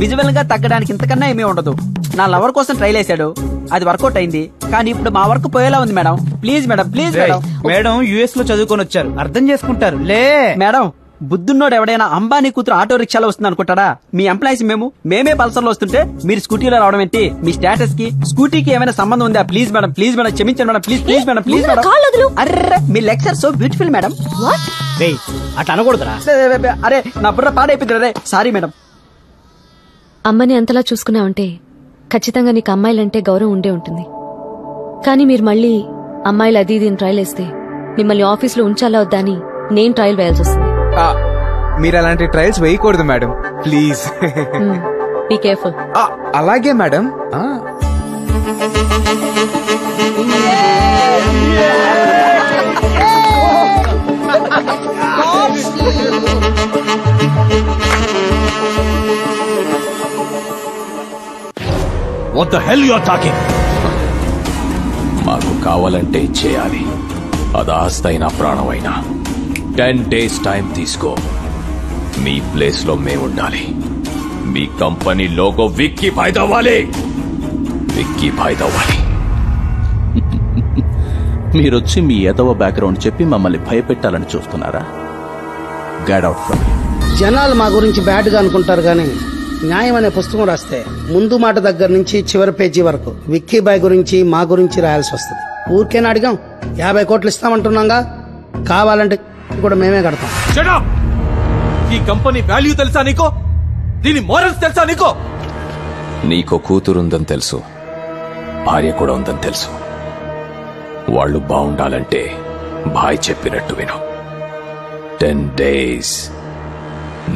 Visual గా తగ్గడానికి ఇంతకన్నా ఏమీ ఉండదు. నా లవర్ కోసం ట్రైల్ వేసాడు, అది వర్కౌట్ అయింది. కానీ ఇప్పుడు మా వర్క్ పోయేలా ఉంది madam. Please madam, please madam. Madam US లో చదువుకొని వచ్చారు, అర్థం చేసుకుంటారు లే. మేడం బుద్ధున్నోడు ఎవడైనా అంబానీ కూతురు ఆటో రిక్షాలో వస్తుంది అనుకుంటాడా? మీ ఎంప్లాయీస్ మేమే పల్సర్ లో వస్తుంటే మీరు స్కూటీలో రావడం ఏంటి? మీ స్టేటస్ కి స్కూటీకి ఏమైనా సంబంధం ఉందా? ప్లీజ్ మేడం, ప్లీజ్ మేడం, క్షమించండి madam, please please madam, please madam. Array me lecture so beautiful madam. అట్లా అనకూడదురా. అరే నా బుర్ర పాడైపోయింది రే. Sorry madam. అమ్మని అంతలా చూసుకున్నావంటే ఖచ్చితంగా నీకు అమ్మాయిలంటే గౌరవం ఉండే ఉంటుంది. కానీ మీరు మళ్ళీ అమ్మాయిలు అది ఇది ట్రయల్ వేస్తే మిమ్మల్ని ఆఫీసులో ఉంచాలా వద్దా అని నేను ట్రయల్ వేయాల్సి వస్తుంది. మీరు అలాంటి ట్రయల్స్ వేయకూడదు మేడం, ప్లీజ్. Be careful. అలాగే madam. What the hell you are talking? మాకు కావాలంటే చేయాలి, అది ఆస్తైనా ప్రాణమైనా. 10 days టైం తీసుకో. మీ ప్లేస్ లో మేము ఉండాలి. మీ కంపెనీ లోగో విక్కీ ఫైదా అవ్వాలి, విక్కీ ఫైదా అవ్వాలి. మీరొచ్చి మీ ఎదవ బ్యాక్గ్రౌండ్ చెప్పి మమ్మల్ని భయపెట్టాలని చూస్తున్నారా? Get out from. జనాలు మా గురించి బ్యాడ్ గా అనుకుంటారు కానీ న్యాయం అనే పుస్తకం రాస్తే ముందు మాట దగ్గర నుంచి చివరి పేజీ వరకు విక్కీ బాయ్ గురించి మా గురించి రాయాల్సి వస్తుంది. ఊరికేనా అడిగాం? 50 కోట్లు ఇస్తామంటున్నాగా, కావాలంటే కూడా మేమే కడతాం. Shut up! ఈ కంపెనీ వాల్యూ తెలుసా నీకో? దీని మోరల్స్ తెలుసా నీకో? నీకో కూతురుందని తెలుసు, భార్య కూడా ఉందని తెలుసు. వాళ్ళు బాగుండాలంటే భాయ్ చెప్పినట్టు విను. 10 days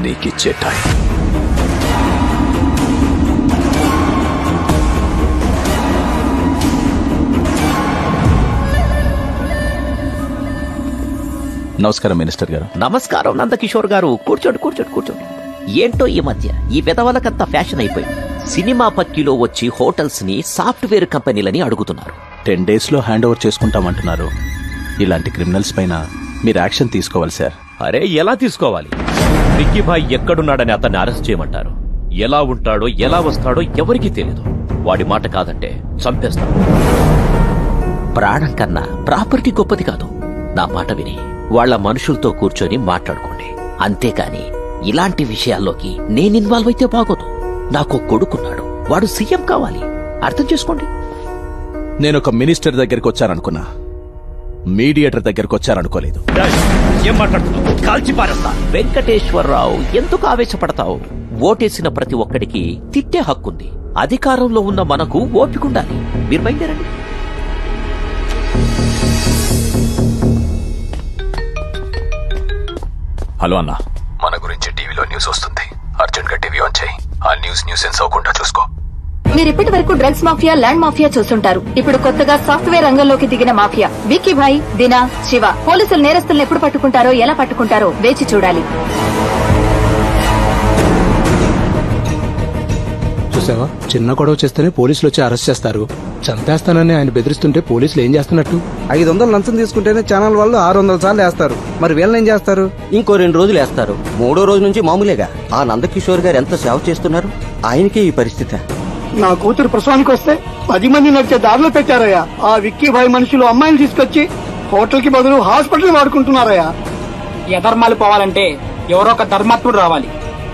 నీకిచ్చే టైం. నమస్కారం మినిస్టర్ గారు. నమస్కారం నందకిషోర్ గారు. కూర్చోండి కూర్చోండి కూర్చోండి. ఏంటో ఈ మధ్య ఈ విధవలకంతా ఫ్యాషన్ అయిపోయింది. సినిమా పక్కిలో వచ్చి హోటల్స్ ని సాఫ్ట్వేర్ కంపెనీలని అడుగుతున్నారు. 10 days లో హ్యాండ్ ఓవర్ చేసుకుంటామంటున్నారు. ఇలాంటి క్రిమినల్స్ పైన మీరు యాక్షన్ తీసుకోవాలి సార్. అరే ఎలా తీసుకోవాలి? విక్కీ భాయ్ ఎక్కడున్నాడని అతన్ని అరెస్ట్ చేయమంటారు. ఎలా ఉంటాడో ఎలా వస్తాడో ఎవరికీ తెలియదు. వాడి మాట కాదంటే చంపేస్తాడు. ప్రాణం కన్నా ప్రాపర్టీ గొప్పది కాదు. నా మాట విని వాళ్ల మనుషులతో కూర్చొని మాట్లాడుకోండి. అంతేకాని ఇలాంటి విషయాల్లోకి నేను ఇన్వాల్వ్ అయితే బాగోదు. నాకు కొడుకున్నాడు, వాడు సీఎం కావాలి. అర్థం చేసుకోండి. నేను ఒక మినిస్టర్ దగ్గరికి వచ్చాననుకున్నా, మీడియేటర్ దగ్గరికి వచ్చారనుకోలేదు. ఏం మాట్లాడుతున్నావు? కాల్చి పారేస్తా. వెంకటేశ్వరరావు, ఎందుకు ఆవేశపడతావు? ఓటేసిన ప్రతి ఒక్కడికి తిట్టే హక్కుంది. అధికారంలో ఉన్న మనకు ఓపికండాలి. మీరు బయలుదేరండి. హలో అన్నా, మన గురించి టీవీలో న్యూస్ వస్తుంది. అర్జెంట్ గా టీవీ ఆన్ చేయి. ఆ న్యూసెన్స్ అవ్వకుండా చూసుకో. మీరు ఇప్పటి వరకు డ్రగ్స్ మాఫియా, ల్యాండ్ మాఫియా చూస్తుంటారు. ఇప్పుడు కొత్తగా సాఫ్ట్వేర్ రంగంలోకి దిగిన మాఫియా విక్కీ భాయ్, దినా, శివ. పోలీసులు నేరస్తులను ఎప్పుడు పట్టుకుంటారో, ఎలా పట్టుకుంటారో వేచి చూడాలి. చూసావా, చిన్న గొడవ చేస్తేనే పోలీసులు వచ్చి అరెస్ట్ చేస్తారు. చంపేస్తానని ఆయన బెదిరిస్తుంటే పోలీసులు ఏం చేస్తున్నట్టు? 500 లంచం తీసుకుంటేనే ఛానల్ వాళ్ళు 600 సార్లు వేస్తారు. మరి వీళ్ళని ఏం చేస్తారు? ఇంకో 2 రోజులు వేస్తారు. 3వ రోజు నుంచి మామూలేగా. ఆ నందకిషోర్ గారు ఎంత సేవ చేస్తున్నారు, ఆయనకే ఈ పరిస్థితి. నా కూతురు ప్రసవానికి వస్తే 10 మంది నడిచే దారిలో పెట్టారయ్యా. ఆ విక్కీ భాయ్ మనుషులు అమ్మాయిని తీసుకొచ్చి హోటల్ కి బదులు హాస్పిటల్ వాడుకుంటున్నారయ్యా. యధర్మాలు పోవాలంటే ఎవరో ఒక ధర్మాత్ముడు రావాలి.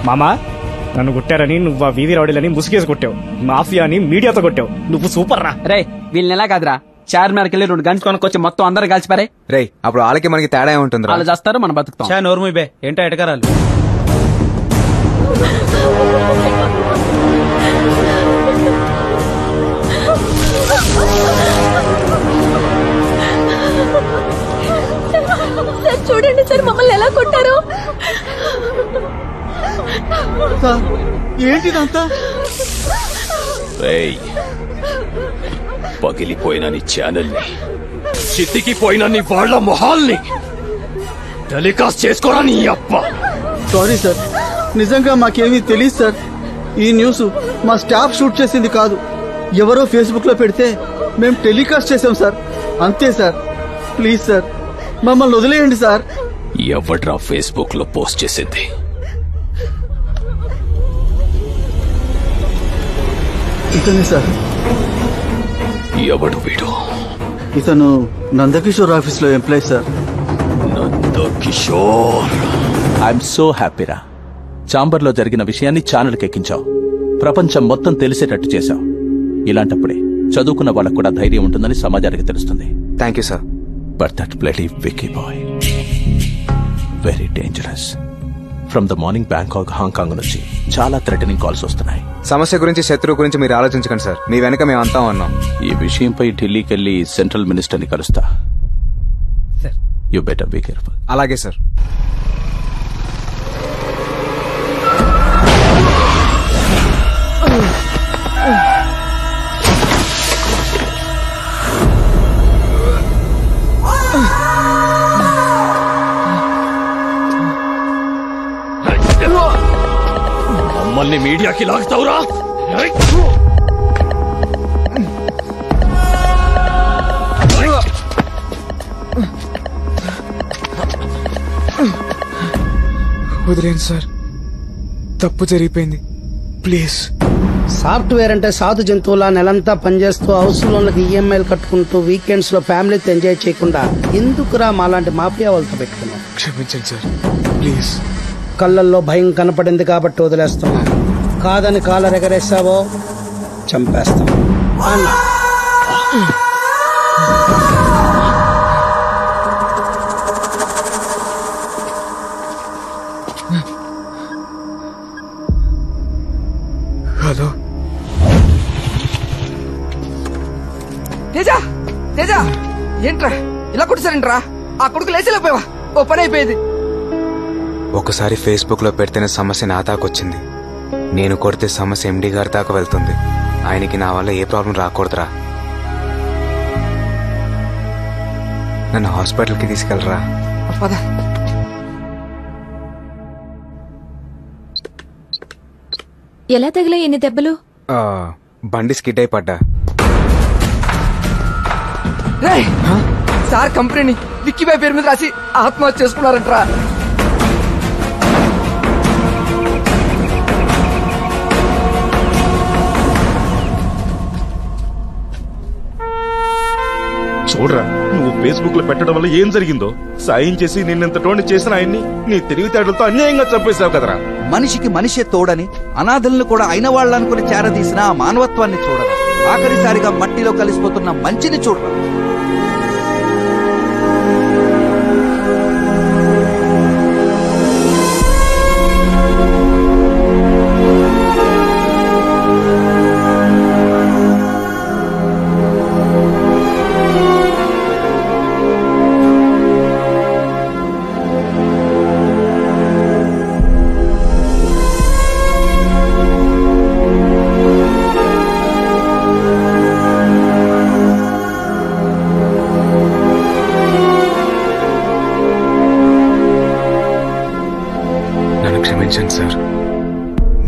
మామా, నన్ను కొట్టారని నువ్వు ఆ వీధి రౌడీలని ముసుగేసి కొట్టావు. మాఫియాని మీడియాతో కొట్టావు. నువ్వు సూపర్ రా. రే వీళ్ళని ఎలా కాదురా, చార్మినార్కి వెళ్ళి 2 గంటలు కొనుక్కొచ్చి మొత్తం అందరు కలిసిపారే. రే అప్పుడు వాళ్ళకి మనకి తేడా ఉంటుంది. వాళ్ళు చేస్తారు, మనం బతుకుతాం. నోర్ముబే ఏంటో ఎటకరాలు. సార్ చూడండి సార్, మమ్మల్ని ఎలా కొట్టారు. ఏంటిదంతా? పగిలిపోయిన నీ ఛానల్ని, చితికిపోయిన నీ వాళ్ల మొహాల్ని టెలికాస్ట్ చేసుకోరా నీ అప్ప. సారీ సార్, నిజంగా మాకేమీ తెలియదు సార్. ఈ న్యూస్ మా స్టాఫ్ షూట్ చేసింది కాదు. ఎవరో ఫేస్బుక్ లో పెడితే మేము టెలికాస్ట్ చేసాం సార్. అంతే సార్. ప్లీజ్ సార్, మమ్మల్ని వదిలేయండి సార్. ఎవడ్రా ఫేస్బుక్ లో పోస్ట్ చేసింది? ఇతనే సార్. ఎవడు వీడు? ఇతను నందకిషోర్ ఆఫీస్ లో employee sir. Nandakishore. I'm so హ్యాపీరా. చాంబర్లో జరిగిన విషయాన్ని ఛానల్కి ఎక్కించావు, ప్రపంచం మొత్తం తెలిసేటట్టు చేశావు. ఇలాంటప్పుడే చదువుకున్న వాళ్ళకు కూడా ధైర్యం ఉంటుందని సమాజానికి తెలుస్తుంది. Thank you sir. But that bloody Vicky boy very dangerous. From the morning Bangkok, Hong Kong నుంచి చాలా థ్రెటనింగ్ కాల్స్ వస్తున్నాయి. సమస్య గురించి, శత్రువు గురించి మీరు ఆలోచించకండి సార్. మీ వెనక మేము అంతా ఉన్నాం. ఈ విషయంపై ఢిల్లీకి వెళ్లి సెంట్రల్ మినిస్టర్ని కలుస్తా. You better be careful. అలాగే సార్. మమ్మల్ని మీడియాకి లాగుతావురా? వదిలేండి సార్, తప్పు జరిగిపోయింది, ప్లీజ్. సాఫ్ట్వేర్ అంటే సాధు జంతువులా నెలంతా పనిచేస్తూ హౌస్ లోన్లకు ఈఎంఐలు కట్టుకుంటూ వీకెండ్స్ లో ఫ్యామిలీతో ఎంజాయ్ చేయకుండా ఎందుకురా మాలాంటి మాఫియా వాళ్ళతో పెట్టుకున్నాం? క్షమించండి సార్, ప్లీజ్. కళ్ళల్లో భయం కనపడింది కాబట్టి వదిలేస్తున్నా. కాదని కాలర్ ఎగరేసావో చంపేస్తాం అన్నా. హలో తేజ, తేజ ఏంట్రా ఇలా కొట్టిసారంట్రా? ఆ కొడుకు లేచలేకపోయావా? ఓ పని అయిపోయేది. ఒకసారి ఫేస్బుక్ లో పెడితేనే సమస్య నా దాకొచ్చింది. నేను కొడితే సమస్య ఎండి గారి దాకా వెళ్తుంది. ఆయనకి నా వల్ల ఏ ప్రాబ్లం రాకూడదురా. నన్ను హాస్పిటల్కి తీసుకెళ్ళరా. పద. ఎలా తగిలా ఎన్ని దెబ్బలు? బండి స్కిడ్ అయి పడ్డా. సార్ కంపెనీని విక్కీబాయ్ పేరు మీద రాసి ఆత్మహత్య చేసుకున్నారంట్రా. చూడరా, నువ్వు ఫేస్బుక్ లో పెట్టడం వల్ల ఏం జరిగిందో. సాయం చేసి నిన్నెంతటోని చేసిన ఆయన్ని నీ తెలివితేటలతో అన్యాయంగా చంపేశావు కదరా. మనిషికి మనిషే తోడని, అనాథలను కూడా అయిన వాళ్ళనుకుని చేరదీసిన ఆ మానవత్వాన్ని చూడరా. ఆఖరిసారిగా మట్టిలో కలిసిపోతున్న మంచిని చూడరా. క్షమించండి సార్.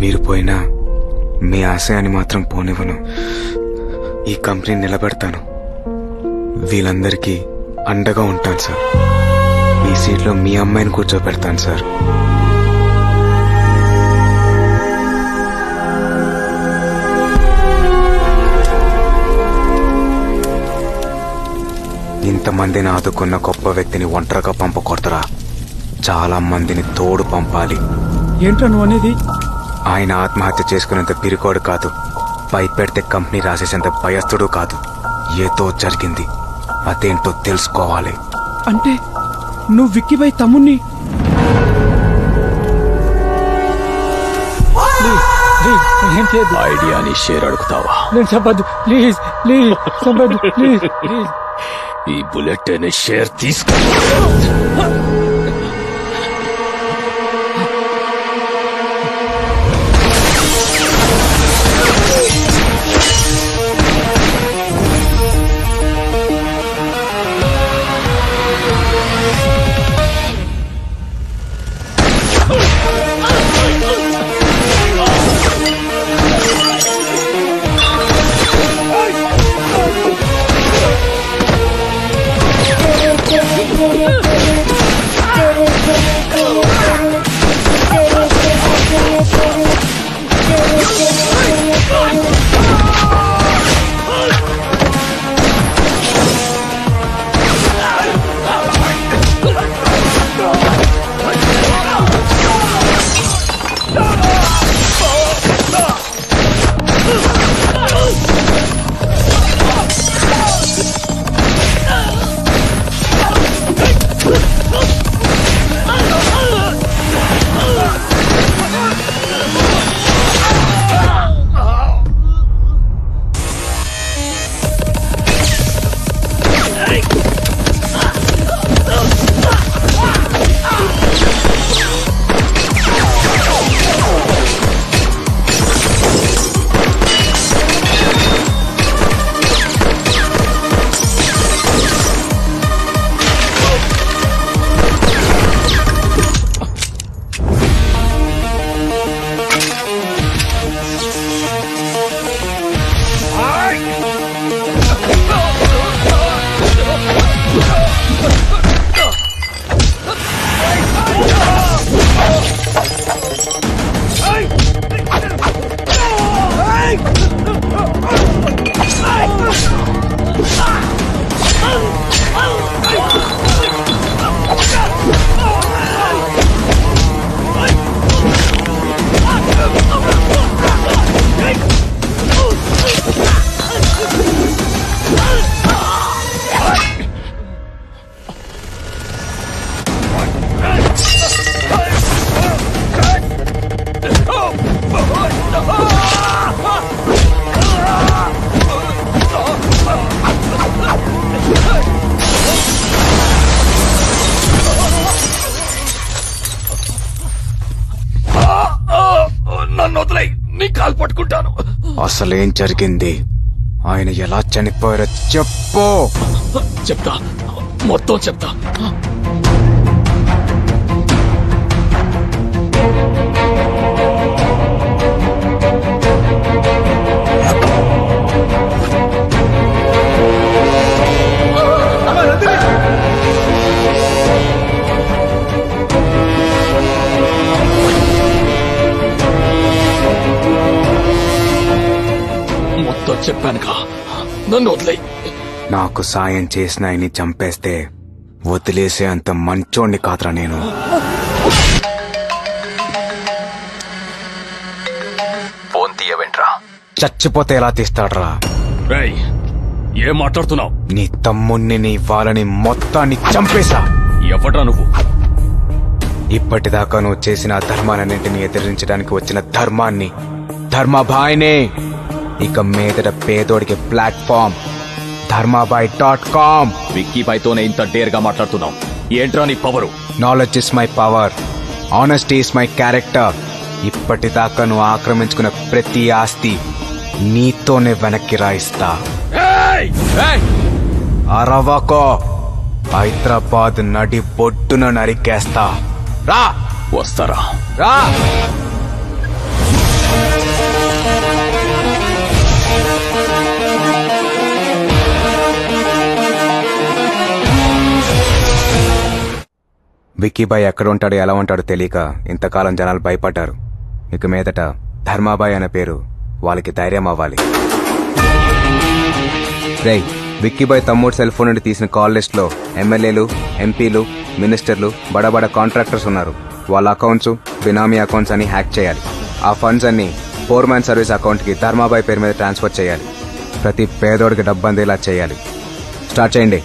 మీరు పోయినా మీ ఆశయాన్ని మాత్రం పోనివ్వను. ఈ కంపెనీ నిలబెడతాను. వీళ్ళందరికీ అండగా ఉంటాను సార్. మీ సీట్లో మీ అమ్మాయిని కూర్చోబెడతాను సార్. ఇంతమందిని ఆదుకున్న గొప్ప వ్యక్తిని ఒంటరిగా పంపకూడదురా. చాలా మందిని తోడు పంపాలి. ఏంట్రా నువ్వు అనేది? ఆయన ఆత్మహత్య చేసుకునేంత పిరికోడు కాదు, భయపెడితే కంపెనీ రాసేసేంత భయస్థుడు కాదు. ఏదో జరిగింది, అదేంటో తెలుసుకోవాలి. అంటే నువ్వు విక్కీబాయ్ తమ్ముణ్ణి? ఐడియాని షేర్ అడుగుతావా? నేను చెప్పద్దు ప్లీజ్, ప్లీజ్ చెప్పద్దు ప్లీజ్, ప్లీజ్. ఈ బుల్లెట్ అనే షేర్ తీసుకో. కాలు పట్టుకుంటాను. అసలేం జరిగింది? ఆయన ఎలా చనిపోయారో చెప్పు. చెప్తా, మొత్తం చెప్తా. మొత్తం చెప్పానుగా, నన్ను వదిలే. నాకు సాయం చేసిన ఆయన్ని చంపేస్తే వదిలేసే అంత మంచోణ్ణి కాదురా నేను. ఫోన్ తీయవేంట్రా? చచ్చిపోతే ఎలా తీస్తాడ్రా? రేయ్, ఏం మాట్లాడుతున్నావు? నీ తమ్ముణ్ణి నీ వాళ్ళని మొత్తాన్ని చంపేశా. ఎవడ్రా నువ్వు? ఇప్పటిదాకా నువ్వు చేసిన ధర్మాలన్నింటినీ ఎదిరించడానికి వచ్చిన ధర్మాన్ని, ధర్మాబాయినే. ఇక మీదట పేదోడికి ప్లాట్ఫామ్ ధర్మాబాయ్.com. విక్కీబాయ్తోనే ఇంత డేర్గా మాట్లాడుతున్నావు. ఏంట్రా నీ power? Knowledge is my power, honesty is my character. ఇప్పటిదాకా నువ్వు ఆక్రమించుకున్న ప్రతి ఆస్తి నీతోనే వెనక్కి రాయిస్తా. అరవకో, హైదరాబాద్ నడి బొడ్డున నరికేస్తా. రా. వస్తారా? రా. విక్కీబాయ్ ఎక్కడ ఉంటాడో ఎలా ఉంటాడో తెలియక ఇంతకాలం జనాలు భయపడ్డారు. ఇక మీదట ధర్మాబాయ్ అనే పేరు వాళ్ళకి ధైర్యం అవ్వాలి. రేయ్, విక్కీబాయ్ తమ్ముడు సెల్ ఫోన్ నుండి తీసిన కాల్ లిస్ట్ లో ఎమ్మెల్యేలు, ఎంపీలు, మినిస్టర్లు, బడబడ కాంట్రాక్టర్స్ ఉన్నారు. వాళ్ళ అకౌంట్స్, బినామీ అకౌంట్స్ అని హ్యాక్ చేయాలి. ఆ ఫండ్స్ అన్ని ఫోర్ మ్యాన్ సర్వీస్ అకౌంట్ కి ధర్మాబాయ్ పేరు మీద ట్రాన్స్ఫర్ చేయాలి. ప్రతి పేదోడికి డబ్బు అందేలా చేయాలి. స్టార్ట్ చేయండి.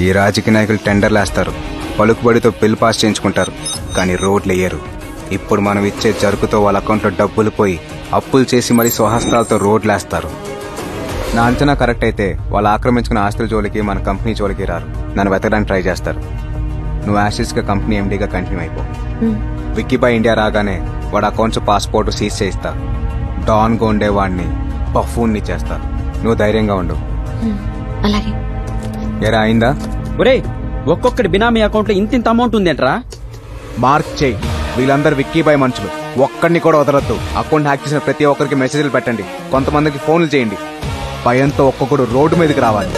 ఈ రాజకీయ నాయకులు టెండర్లు వేస్తారు, పలుకుబడితో బిల్ పాస్ చేయించుకుంటారు, కానీ రోడ్లు వేయరు. ఇప్పుడు మనం ఇచ్చే జరుకుతో వాళ్ళ అకౌంట్లో డబ్బులు పోయి అప్పులు చేసి మరీ స్వహస్తాలతో రోడ్లేస్తారు. నా అంచనా కరెక్ట్ అయితే వాళ్ళు ఆక్రమించుకున్న ఆస్తుల జోలికి మన కంపెనీ జోలికి రారు. నన్ను వెతకడానికి ట్రై చేస్తారు. నువ్వు యాసిడ్స్ గా కంపెనీ ఎండీగా కంటిన్యూ అయిపో. విక్కీబాయ్ ఇండియా రాగానే వాడు అకౌంట్స్, పాస్పోర్ట్ సీజ్ చేయిస్తా. డాన్ గా ఉండేవాడిని బఫూన్ని చేస్తా. నువ్వు ధైర్యంగా ఉండు. అలాగే. ఎరా అయిందా? ఒరే, ఒక్కొక్కటి బినామీ అకౌంట్ లో ఇంత అమౌంట్ ఉందేంట్రా? మార్క్ చేయి. వీళ్ళందరూ విక్కీబాయ్ మనుషులు, ఒక్కడిని కూడా వదలొద్దు. అకౌంట్ హ్యాక్ చేసిన ప్రతి ఒక్కరికి మెసేజ్లు పెట్టండి, కొంతమందికి ఫోన్లు చేయండి. భయంతో ఒక్కొక్కడు రోడ్డు మీదకి రావాలి.